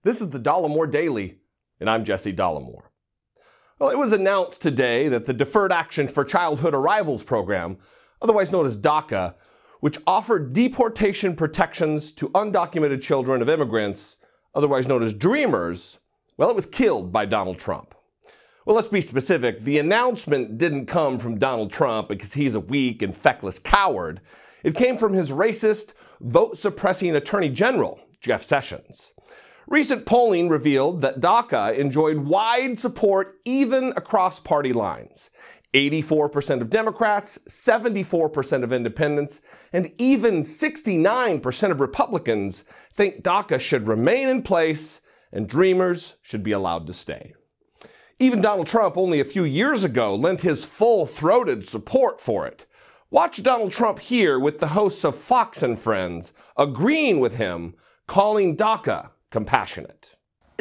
This is the Dollemore Daily, and I'm Jesse Dollemore. Well, it was announced today that the Deferred Action for Childhood Arrivals program, otherwise known as DACA, which offered deportation protections to undocumented children of immigrants, otherwise known as Dreamers, well, it was killed by Donald Trump. Well, let's be specific. The announcement didn't come from Donald Trump because he's a weak and feckless coward. It came from his racist, vote-suppressing Attorney General, Jeff Sessions. Recent polling revealed that DACA enjoyed wide support even across party lines. 84% of Democrats, 74% of independents, and even 69% of Republicans think DACA should remain in place and Dreamers should be allowed to stay. Even Donald Trump only a few years ago lent his full-throated support for it. Watch Donald Trump here with the hosts of Fox and Friends agreeing with him, calling DACA compassionate.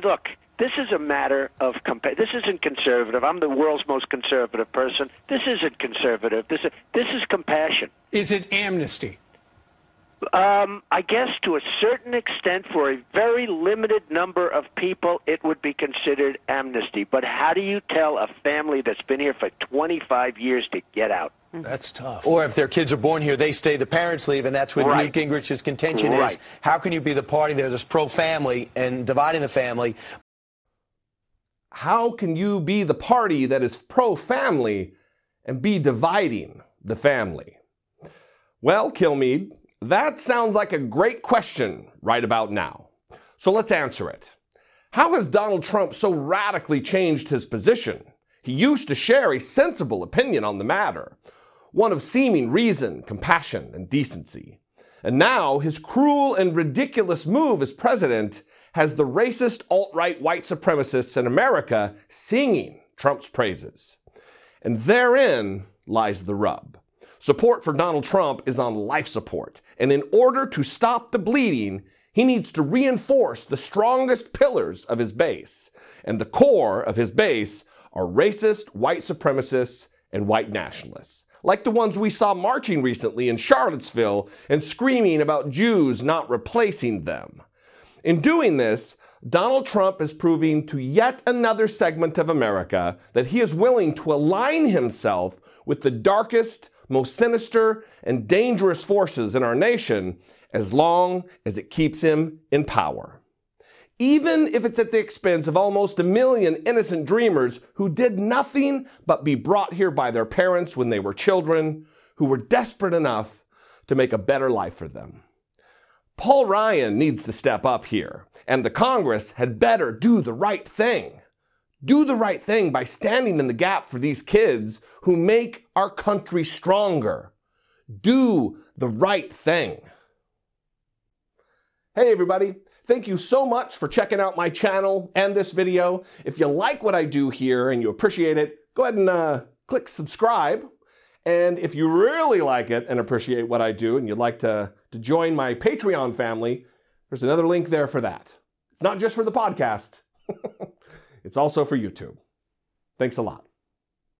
Look, this is a matter of this isn't conservative. I'm the world's most conservative person. This isn't conservative. This is compassion. Is it amnesty? I guess to a certain extent, for a very limited number of people, it would be considered amnesty. But how do you tell a family that's been here for 25 years to get out? That's tough. Or if their kids are born here, they stay, the parents leave, and that's what Newt Gingrich's contention is. How can you be the party that is pro-family and dividing the family? How can you be the party that is pro-family and be dividing the family? Well, Kilmeade, that sounds like a great question right about now. So let's answer it. How has Donald Trump so radically changed his position? He used to share a sensible opinion on the matter, one of seeming reason, compassion, and decency. And now his cruel and ridiculous move as president has the racist alt-right white supremacists in America singing Trump's praises. And therein lies the rub. Support for Donald Trump is on life support, and in order to stop the bleeding, he needs to reinforce the strongest pillars of his base. And the core of his base are racist white supremacists and white nationalists, like the ones we saw marching recently in Charlottesville and screaming about Jews not replacing them. In doing this, Donald Trump is proving to yet another segment of America that he is willing to align himself with the darkest, most sinister, and dangerous forces in our nation as long as it keeps him in power. Even if it's at the expense of almost 1 million innocent dreamers who did nothing but be brought here by their parents when they were children, who were desperate enough to make a better life for them. Paul Ryan needs to step up here, and the Congress had better do the right thing. Do the right thing by standing in the gap for these kids who make our country stronger. Do the right thing. Hey everybody, thank you so much for checking out my channel and this video. If you like what I do here and you appreciate it, go ahead and click subscribe. And if you really like it and appreciate what I do and you'd like to join my Patreon family, there's another link there for that. It's not just for the podcast. It's also for YouTube. Thanks a lot.